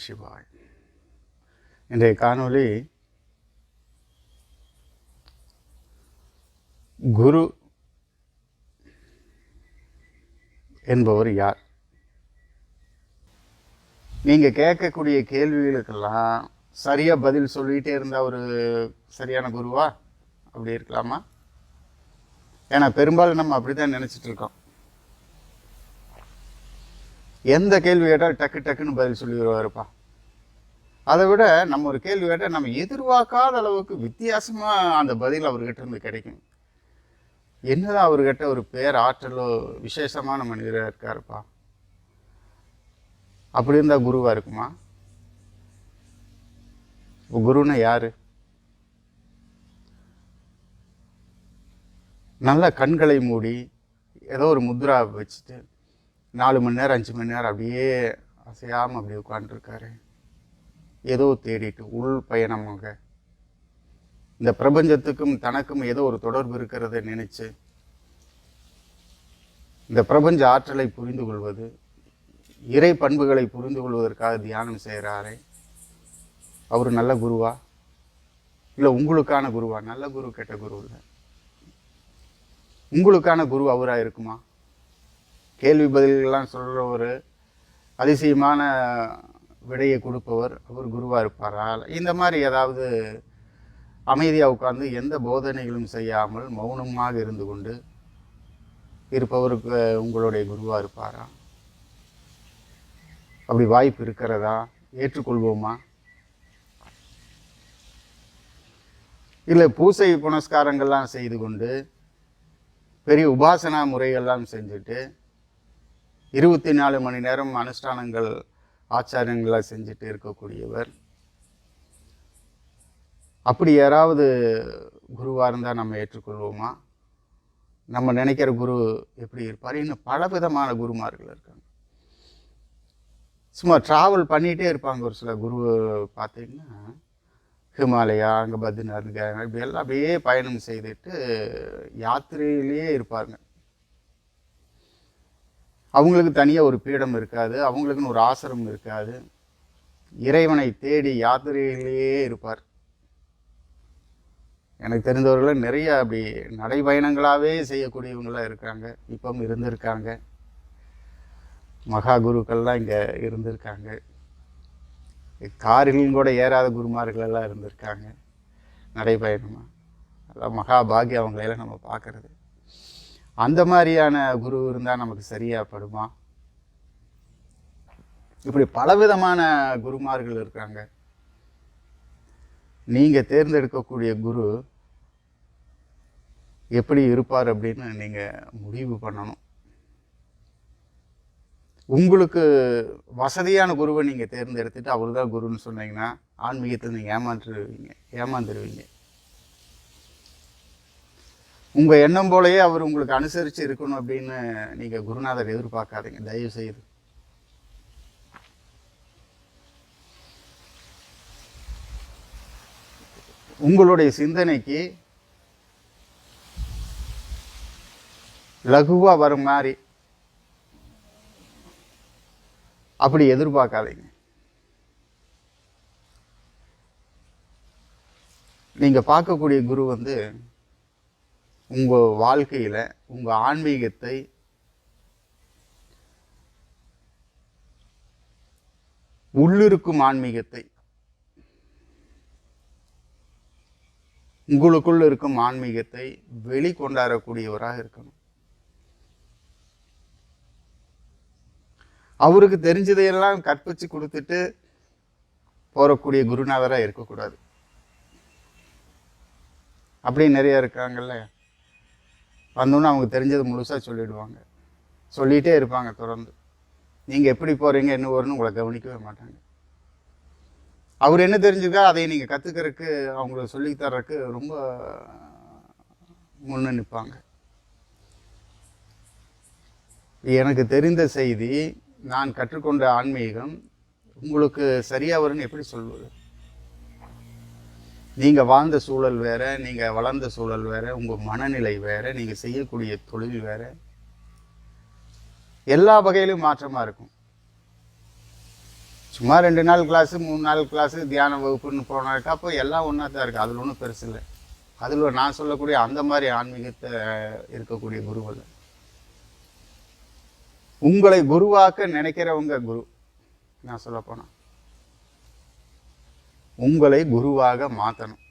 சிவாய். இன்றைய காணொளி குரு என்பவர் யார்? நீங்கள் கேட்கக்கூடிய கேள்விகளுக்கெல்லாம் சரியாக பதில் சொல்லிகிட்டே இருந்தால் ஒரு சரியான குருவா? அப்படி இருக்கலாமா? ஏன்னா பெரும்பாலும் நம்ம அப்படி தான் நினச்சிட்டு இருக்கோம். எந்த கேள்வி கேட்டால் டக்கு டக்குன்னு பதில் சொல்லி வருவாருப்பா. அதை விட நம்ம ஒரு கேள்வி கேட்டால் நம்ம எதிர்பார்க்காத அளவுக்கு வித்தியாசமாக அந்த பதில் அவர்கிட்ட இருந்து கிடைக்கும். என்னதான் அவர்கிட்ட ஒரு பேர் ஆற்றலோ விசேஷமான மனிதராக இருக்காருப்பா. அப்படி இருந்தால் குருவாக இருக்குமா? குருன்னா யாரு? நல்ல கண்களை மூடி ஏதோ ஒரு முத்ரா வச்சுட்டு 4 மணி நேரம் 5 மணி நேரம் அப்படியே அசையாமல் அப்படியே உட்காந்துருக்காரு. ஏதோ தேடிட்டு உள் பயணமாக இந்த பிரபஞ்சத்துக்கும் தனக்கும் ஏதோ ஒரு தொடர்பு இருக்கிறத நினைச்சு இந்த பிரபஞ்ச ஆற்றலை புரிந்து கொள்வது, இறை பண்புகளை புரிந்து கொள்வதற்காக தியானம் செய்கிறாரே, அவர் நல்ல குருவா? இல்லை உங்களுக்கான குருவா? நல்ல குரு கெட்ட குரு இல்லை, உங்களுக்கான குரு அவராக இருக்குமா? கேள்வி பதில்கள்லாம் சொல்கிற ஒரு அதிசயமான விடையை கொடுப்பவர் அவர் குருவாக இருப்பாரா? இந்த மாதிரி ஏதாவது அமைதியாக உட்கார்ந்து எந்த போதனைகளும் செய்யாமல் மௌனமாக இருந்து கொண்டு இருப்பவருக்கு உங்களுடைய குருவாக இருப்பாரா? அப்படி வாய்ப்பு இருக்கிறதா? ஏற்றுக்கொள்வோமா? இல்லை பூசை புனஸ்காரங்கள்லாம் செய்து கொண்டு பெரிய உபாசனா முறைகள்லாம் செஞ்சுட்டு 24 மணி நேரம் அனுஷ்டானங்கள் ஆச்சாரங்களாக செஞ்சுட்டு இருக்கக்கூடியவர், அப்படி யாராவது குருவாக இருந்தால் நம்ம ஏற்றுக்கொள்வோமா? நம்ம நினைக்கிற குரு எப்படி இருப்பார்? இன்னும் பலவிதமான குருமார்கள் இருக்காங்க. சும்மா ட்ராவல் பண்ணிகிட்டே இருப்பாங்க. ஒரு சில குரு பார்த்தீங்கன்னா ஹிமாலயா, அங்கே பத்ரிநாத், இப்படி எல்லாம் அப்படியே பயணம் செய்துட்டு யாத்திரையிலேயே இருப்பாங்க. அவங்களுக்கு தனியாக ஒரு பீடம் இருக்காது, அவங்களுக்குன்னு ஒரு ஆசிரமம் இருக்காது. இறைவனை தேடி யாத்திரையிலேயே இருப்பார். எனக்கு தெரிந்தவர்கள் நிறைய அப்படி நடைபயணங்களாகவே செய்யக்கூடியவங்களாம் இருக்காங்க, இப்பவும் இருந்திருக்காங்க. மகா குருக்கள்லாம் இங்கே இருந்திருக்காங்க. காரிலும் கூட ஏறாத குருமார்கள் எல்லாம் இருந்திருக்காங்க நடைபயணமாக. அதான் மகா பாகியம் அவங்களையெல்லாம் நம்ம பார்க்கறது. அந்த மாதிரியான குரு இருந்தால் நமக்கு சரியா படுமா? இப்படி பலவிதமான குருமார்கள் இருக்காங்க. நீங்கள் தேர்ந்தெடுக்கக்கூடிய குரு எப்படி இருப்பார் அப்படின்னு நீங்கள் முடிவு பண்ணணும். உங்களுக்கு வசதியான குருவை நீங்கள் தேர்ந்தெடுத்துட்டு அவர் தான் குருன்னு சொன்னீங்கன்னா ஆன்மீகத்தில் நீங்கள் ஏமாந்துருவீங்க. உங்கள் எண்ணம் போலயே அவர் உங்களுக்கு அனுசரித்து இருக்கணும் அப்படின்னு நீங்கள் குருநாதர் எதிர்பார்க்காதீங்க, தயவு செய்து. உங்களுடைய சிந்தனைக்கு லகுவாக வரும் மாதிரி அப்படி எதிர்பார்க்காதீங்க. நீங்கள் பார்க்கக்கூடிய குரு உங்கள் வாழ்க்கையில் உங்கள் ஆன்மீகத்தை உள்ளிருக்கும் ஆன்மீகத்தை, உங்களுக்குள் இருக்கும் ஆன்மீகத்தை வெளிக்கொண்டாடக்கூடியவராக இருக்கணும். அவருக்கு தெரிஞ்சதையெல்லாம் கற்பிச்சு கொடுத்துட்டு போகக்கூடிய குருநாதராக இருக்கக்கூடாது. அப்படி நிறைய இருக்காங்கல்ல, வந்தோன்னு அவங்க தெரிஞ்சது முழுசாக சொல்லிடுவாங்க, சொல்லிகிட்டே இருப்பாங்க தொடர்ந்து. நீங்கள் எப்படி போகிறீங்க என்ன வரும்னு உங்களை கவனிக்கவே மாட்டாங்க. அவர் என்ன தெரிஞ்சுக்கா அதை நீங்கள் கற்றுக்கிறதுக்கு அவங்களுக்கு சொல்லித்தர்றதுக்கு ரொம்ப முன்ன நிற்பாங்க. எனக்கு தெரிந்த செய்தி, நான் கற்றுக்கொண்ட ஆன்மீகம் உங்களுக்கு சரியாக வரும்னு எப்படி சொல்வது? நீங்கள் வாழ்ந்த சூழல் வேறு, நீங்கள் வளர்ந்த சூழல் வேறு, உங்கள் மனநிலை வேறு, நீங்கள் செய்யக்கூடிய தொழில் வேறு, எல்லா வகையிலும் மாற்றமாக இருக்கும். சும்மா 2 நாள் கிளாஸு 3 நாள் கிளாஸு தியான வகுப்புன்னு போனாக்கா அப்போ எல்லாம் ஒன்றா தான் இருக்குது. அதில் ஒன்றும் பெருசு இல்லை. அதில் நான் சொல்லக்கூடிய அந்த மாதிரி ஆன்மீகத்தை இருக்கக்கூடிய குருவில் உங்களை குருவாக்க நினைக்கிறவங்க குரு. நான் சொல்ல போனால் உங்களை குருவாக மாற்றணும்.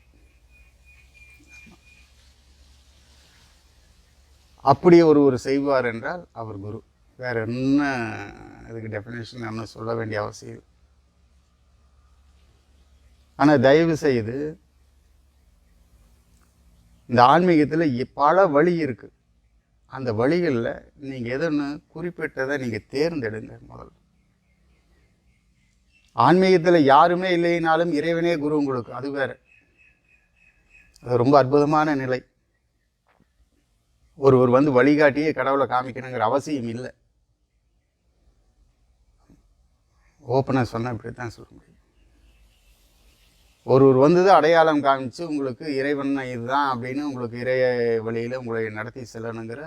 அப்படி ஒருவர் செய்வார் என்றால் அவர் குரு. வேற என்ன அதுக்கு டெஃபினேஷன் என்ன சொல்ல வேண்டிய அவசியம். ஆனால் தயவு செய்து இந்த ஆன்மீகத்தில் பல வழி இருக்குது. அந்த வழிகளில் நீங்கள் எதுன்னு குறிப்பிட்டதை நீங்கள் தேர்ந்தெடுங்க. முதல்ல ஆன்மீகத்தில் யாருமே இல்லைனாலும் இறைவனே குரு உங்களுக்கு, அது வேற. அது ரொம்ப அற்புதமான நிலை. ஒருவர் வந்து வழிகாட்டியே கடவுளை காமிக்கணுங்கிற அவசியம் இல்லை. ஓப்பனாக சொன்னால் இப்படி தான் சொல்ல முடியும். ஒருவர் வந்து அடையாளம் காமிச்சு உங்களுக்கு இறைவன் இதுதான் அப்படின்னு உங்களுக்கு இறைய வழியில் உங்களை நடத்தி செல்லணுங்கிற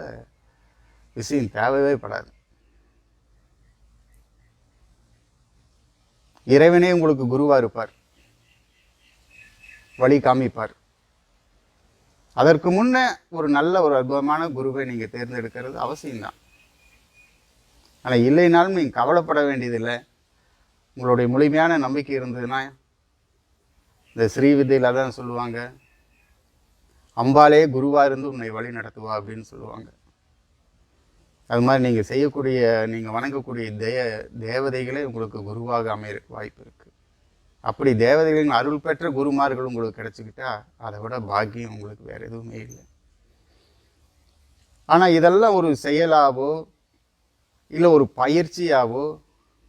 விஷயம் தேவையே படாது. இறைவனே உங்களுக்கு குருவாக இருப்பார், வழி காமிப்பார். அதற்கு முன்னே ஒரு நல்ல ஒரு அற்புதமான குருவை நீங்கள் தேர்ந்தெடுக்கிறது அவசியம்தான். ஆனால் இல்லைனாலும் நீங்கள் கவலைப்பட வேண்டியதில்லை. உங்களுடைய முழுமையான நம்பிக்கை இருந்ததுன்னா இந்த ஸ்ரீவித்தையில் தான் சொல்லுவாங்க, அம்பாலே குருவாக இருந்து உன்னை வழி நடத்துவா அப்படின்னு சொல்லுவாங்க. அது மாதிரி நீங்கள் செய்யக்கூடிய நீங்கள் வணங்கக்கூடிய தேவதைகளே உங்களுக்கு குருவாக அமைய வாய்ப்பு இருக்குது. அப்படி தேவதைகளின் அருள் பெற்ற குருமார்கள் உங்களுக்கு கிடைச்சிக்கிட்டா அதை விட பாக்கியம் உங்களுக்கு வேறு எதுவுமே இல்லை. ஆனால் இதெல்லாம் ஒரு செயலாவோ இல்லை ஒரு பயிற்சியாவோ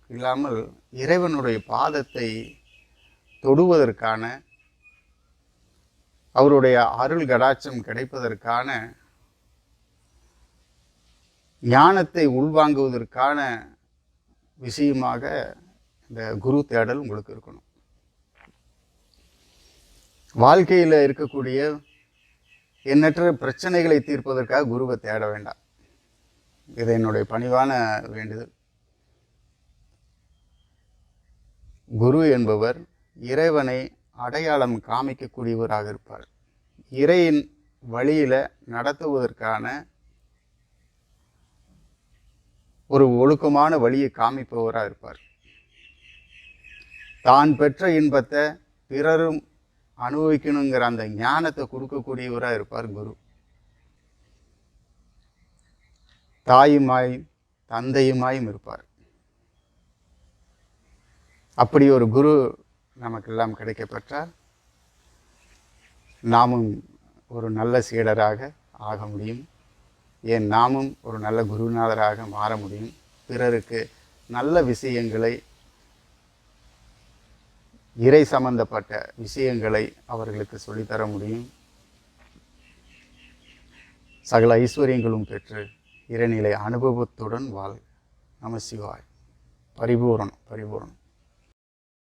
இல்லாமல் இறைவனுடைய பாதத்தை தொடுவதற்கான, அவருடைய அருள் கடாட்சம் கிடைப்பதற்கான, ஞானத்தை உள்வாங்குவதற்கான விஷயமாக இந்த குரு தேடல் உங்களுக்கு இருக்கணும். வாழ்க்கையில் இருக்கக்கூடிய எண்ணற்ற பிரச்சனைகளை தீர்ப்பதற்காக குருவை தேட வேண்டாம். இது என்னுடைய பணிவான வேண்டுதல். குரு என்பவர் இறைவனை அடையாளம் காமிக்கக்கூடியவராக இருப்பார். இறையின் வழியில் நடத்துவதற்கான ஒரு ஒழுக்கமான வழியை காமிப்பவராக இருப்பார். தான் பெற்ற இன்பத்தை பிறரும் அனுபவிக்கணுங்கிற அந்த ஞானத்தை கொடுக்கக்கூடியவராக இருப்பார் குரு. தாயுமாயும் தந்தையுமாயும் இருப்பார். அப்படி ஒரு குரு நமக்கெல்லாம் கிடைக்கப்பெற்றால் நாமும் ஒரு நல்ல சீடராக ஆக முடியும். ஏன் நாமும் ஒரு நல்ல குருநாதராக மாற முடியும். பிறருக்கு நல்ல விஷயங்களை, இறை சம்பந்தப்பட்ட விஷயங்களை அவர்களுக்கு சொல்லித்தர முடியும். சகல ஐஸ்வர்யங்களும் பெற்று இறைநிலை அனுபவத்துடன் வாழ். நம சிவாய். பரிபூரணம்.